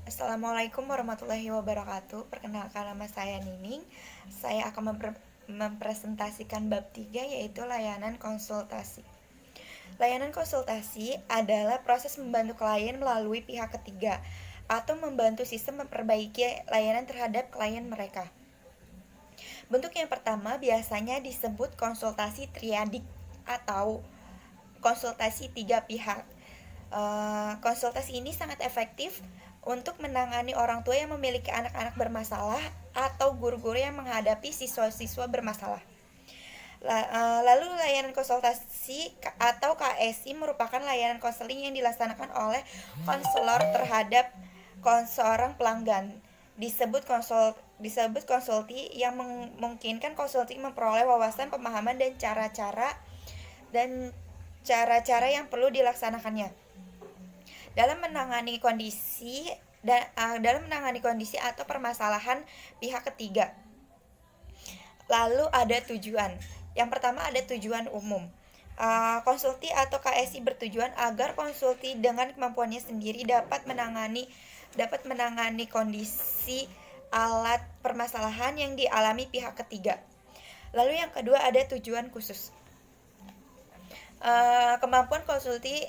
Assalamualaikum warahmatullahi wabarakatuh. Perkenalkan, nama saya Nining. Saya akan mempresentasikan bab 3, yaitu layanan konsultasi. Layanan konsultasi adalah proses membantu klien melalui pihak ketiga atau membantu sistem memperbaiki layanan terhadap klien mereka. Bentuk yang pertama biasanya disebut konsultasi triadik atau konsultasi tiga pihak. Konsultasi ini sangat efektif untuk menangani orang tua yang memiliki anak-anak bermasalah atau guru-guru yang menghadapi siswa-siswa bermasalah. Lalu layanan konsultasi atau KSI merupakan layanan konseling yang dilaksanakan oleh konselor terhadap seorang pelanggan. Disebut konsulti yang memungkinkan konsulti memperoleh wawasan, pemahaman dan cara-cara yang perlu dilaksanakannya dalam menangani kondisi atau permasalahan pihak ketiga. Lalu ada tujuan. Yang pertama ada tujuan umum. Konsulti atau KSI bertujuan agar konsulti dengan kemampuannya sendiri dapat menangani kondisi alat permasalahan yang dialami pihak ketiga. Lalu yang kedua ada tujuan khusus. Kemampuan konsulti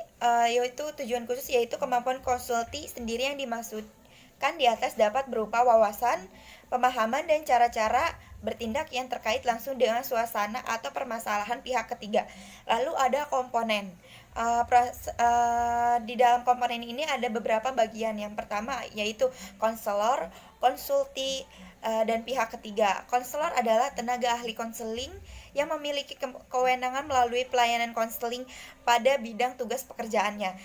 yaitu tujuan khusus, yaitu kemampuan konsulti sendiri yang dimaksudkan di atas dapat berupa wawasan, pemahaman dan cara-cara bertindak yang terkait langsung dengan suasana atau permasalahan pihak ketiga. Lalu ada komponen. Di dalam komponen ini ada beberapa bagian. Yang pertama yaitu konselor, konsulti, dan pihak ketiga. Konselor adalah tenaga ahli konseling yang memiliki kewenangan melalui pelayanan konseling pada bidang tugas pekerjaannya.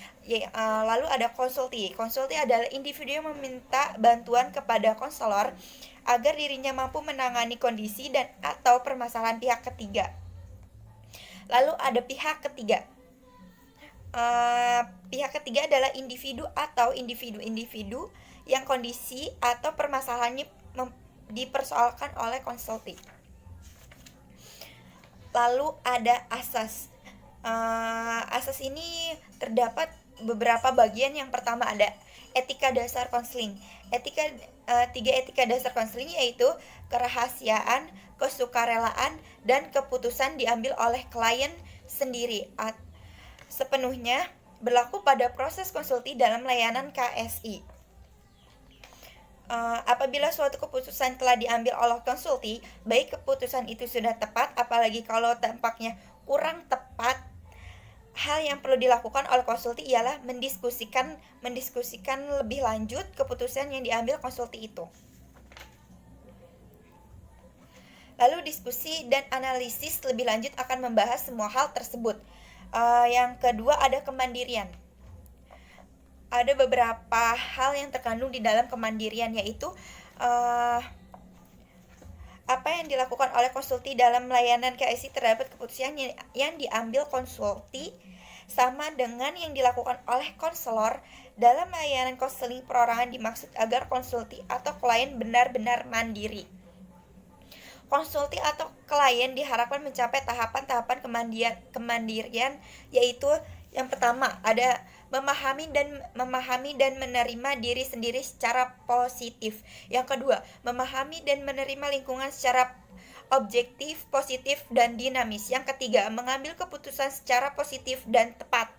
Lalu ada konsulti. Konsulti adalah individu yang meminta bantuan kepada konselor agar dirinya mampu menangani kondisi dan atau permasalahan pihak ketiga. Lalu ada pihak ketiga. Pihak ketiga adalah individu atau individu-individu yang kondisi atau permasalahannya dipersoalkan oleh konsulti. Lalu ada asas. Asas ini terdapat beberapa bagian. Yang pertama ada etika dasar konseling. Tiga etika dasar konseling yaitu kerahasiaan, kesukarelaan, dan keputusan diambil oleh klien sendiri sepenuhnya berlaku pada proses konsulti dalam layanan KSI. Apabila suatu keputusan telah diambil oleh konsulti, baik keputusan itu sudah tepat, apalagi kalau tampaknya kurang tepat, hal yang perlu dilakukan oleh konsulti ialah mendiskusikan lebih lanjut keputusan yang diambil konsulti itu. Lalu diskusi dan analisis lebih lanjut akan membahas semua hal tersebut. Yang kedua ada kemandirian. Ada beberapa hal yang terkandung di dalam kemandirian, yaitu apa yang dilakukan oleh konsulti dalam layanan KSI terhadap keputusan yang diambil konsulti sama dengan yang dilakukan oleh konselor dalam layanan konseling perorangan, dimaksud agar konsulti atau klien benar-benar mandiri. Konsulti atau klien diharapkan mencapai tahapan-tahapan kemandirian, yaitu yang pertama ada memahami dan menerima diri sendiri secara positif. Yang kedua, memahami dan menerima lingkungan secara objektif, positif, dan dinamis. Yang ketiga, mengambil keputusan secara positif dan tepat.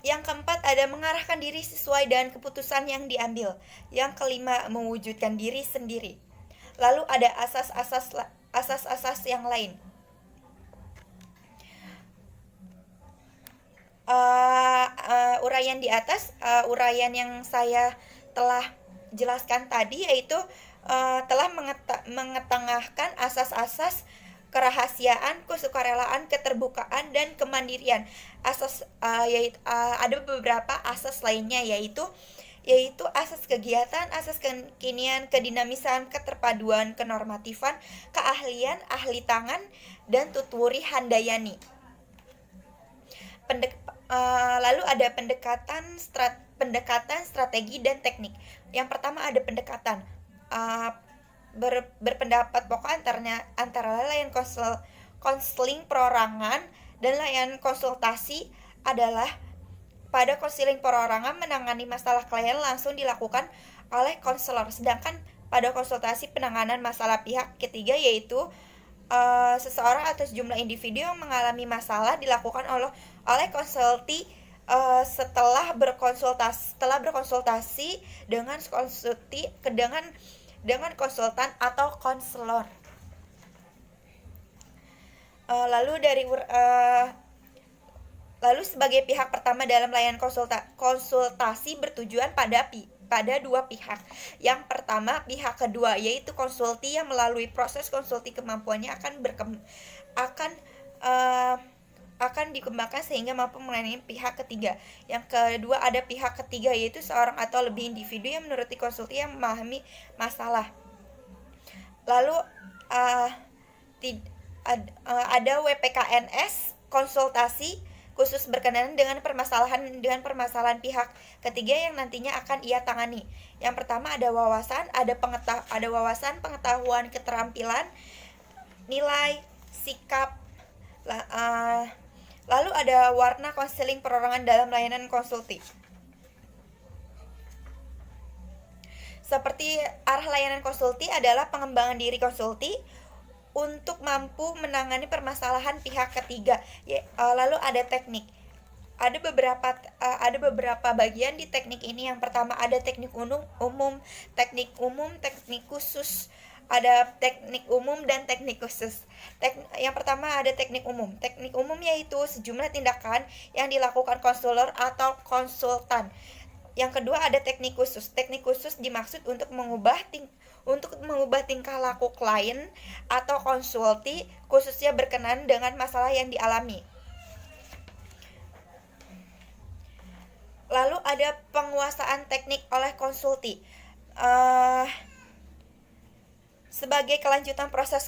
Yang keempat, ada mengarahkan diri sesuai dengan keputusan yang diambil. Yang kelima, mewujudkan diri sendiri. Lalu ada asas-asas yang lain. Uraian di atas, uraian yang saya telah jelaskan tadi, yaitu telah mengetengahkan asas-asas kerahasiaan, kesukarelaan, keterbukaan, dan kemandirian. Ada beberapa asas lainnya, yaitu asas kegiatan, asas kekinian, kedinamisan, keterpaduan, kenormatifan, keahlian, ahli tangan, dan tutwuri handayani. Lalu ada pendekatan, strategi, dan teknik. Yang pertama ada pendekatan. Berpendapat pokok antara layanan konseling perorangan dan layanan konsultasi adalah pada konseling perorangan menangani masalah klien langsung dilakukan oleh konselor, sedangkan pada konsultasi penanganan masalah pihak ketiga yaitu seseorang atau sejumlah individu yang mengalami masalah dilakukan oleh konsulti setelah berkonsultasi dengan konsultan atau konselor. Lalu sebagai pihak pertama dalam layanan konsultasi bertujuan pada dua pihak. Yang pertama, pihak kedua, yaitu konsulti yang melalui proses konsulti kemampuannya akan dikembangkan sehingga mampu melayani pihak ketiga. Yang kedua, ada pihak ketiga, yaitu seorang atau lebih individu yang menuruti konsulti yang memahami masalah. Lalu ada WPKNS konsultasi khusus berkenaan dengan permasalahan pihak ketiga yang nantinya akan ia tangani. Yang pertama ada wawasan, pengetahuan, keterampilan, nilai, sikap. Lalu ada warna konseling perorangan dalam layanan konsulti. Seperti arah layanan konsulti adalah pengembangan diri konsulti untuk mampu menangani permasalahan pihak ketiga. Lalu ada teknik. Ada beberapa bagian di teknik ini. Yang pertama ada teknik umum, teknik khusus. Ada teknik umum dan teknik khusus. Yang pertama ada teknik umum. Teknik umum yaitu sejumlah tindakan yang dilakukan konselor atau konsultan. Yang kedua ada teknik khusus. Teknik khusus dimaksud untuk mengubah tingkah laku klien atau konsulti khususnya berkenaan dengan masalah yang dialami. Lalu ada penguasaan teknik oleh konsulti. Sebagai kelanjutan proses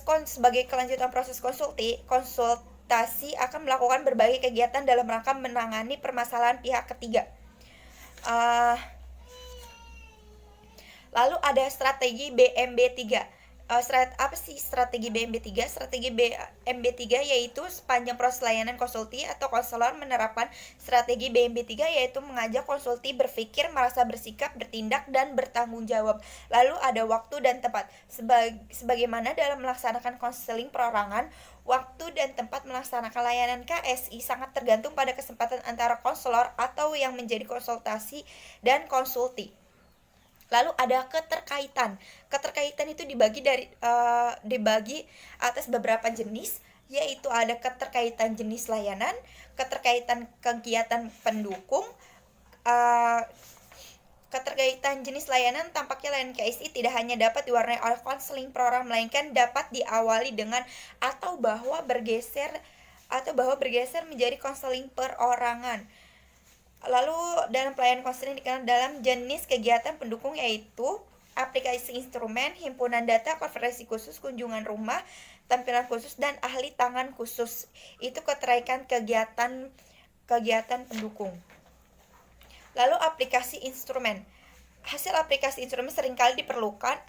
konsultasi akan melakukan berbagai kegiatan dalam rangka menangani permasalahan pihak ketiga. Lalu ada strategi BMB3. Apa sih strategi BMB3? Strategi BMB3 yaitu sepanjang proses layanan konsulti atau konselor menerapkan strategi BMB3 yaitu mengajak konsulti berpikir, merasa bersikap, bertindak, dan bertanggung jawab. Lalu ada waktu dan tempat. Sebagaimana dalam melaksanakan konseling perorangan, waktu dan tempat melaksanakan layanan KSI sangat tergantung pada kesempatan antara konselor atau yang menjadi konsultasi dan konsulti. Lalu ada keterkaitan. Keterkaitan itu dibagi atas beberapa jenis, yaitu ada keterkaitan jenis layanan, keterkaitan kegiatan pendukung. Keterkaitan jenis layanan tampaknya layanan KSI tidak hanya dapat diwarnai oleh konseling perorangan, melainkan dapat diawali dengan atau bahwa bergeser menjadi konseling perorangan. Lalu dalam pelayanan konseling dikenal dalam jenis kegiatan pendukung yaitu aplikasi instrumen, himpunan data, konferensi khusus, kunjungan rumah, tampilan khusus, dan ahli tangan khusus. Itu keterkaitan kegiatan pendukung. Lalu aplikasi instrumen. Hasil aplikasi instrumen seringkali diperlukan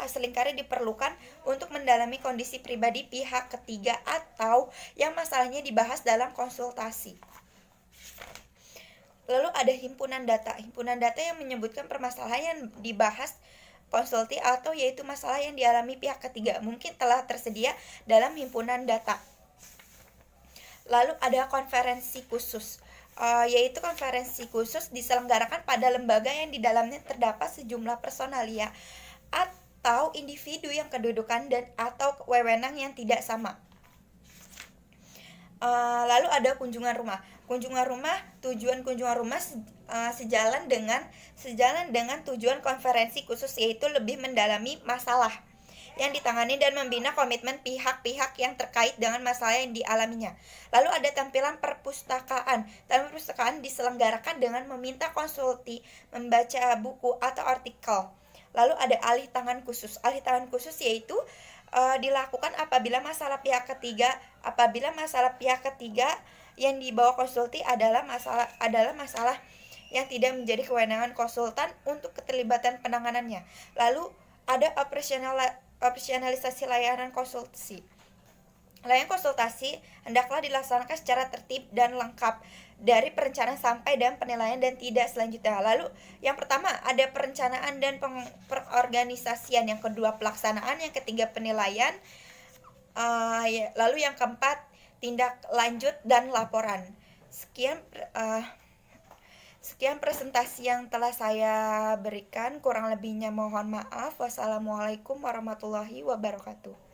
untuk mendalami kondisi pribadi pihak ketiga atau yang masalahnya dibahas dalam konsultasi. Lalu ada himpunan data. Himpunan data yang menyebutkan permasalahan yang dibahas konsulti atau yaitu masalah yang dialami pihak ketiga mungkin telah tersedia dalam himpunan data. Lalu ada konferensi khusus. Yaitu konferensi khusus diselenggarakan pada lembaga yang di dalamnya terdapat sejumlah personalia atau individu yang kedudukan dan atau wewenang yang tidak sama. Lalu ada kunjungan rumah. Tujuan kunjungan rumah sejalan dengan tujuan konferensi khusus, yaitu lebih mendalami masalah yang ditangani dan membina komitmen pihak-pihak yang terkait dengan masalah yang dialaminya. Lalu ada tampilan perpustakaan. Tampilan perpustakaan diselenggarakan dengan meminta konsulti membaca buku atau artikel. Lalu ada alih tangan khusus. Alih tangan khusus yaitu dilakukan apabila masalah pihak ketiga yang dibawa konsulti adalah masalah yang tidak menjadi kewenangan konsultan untuk keterlibatan penanganannya. Lalu ada operasionalisasi layanan konsultasi. Layanan konsultasi hendaklah dilaksanakan secara tertib dan lengkap dari perencanaan sampai dan penilaian dan tidak selanjutnya. Lalu yang pertama ada perencanaan dan perorganisasian, yang kedua pelaksanaan, yang ketiga penilaian, lalu yang keempat tindak lanjut dan laporan. Sekian presentasi yang telah saya berikan, kurang lebihnya mohon maaf. Wassalamualaikum warahmatullahi wabarakatuh.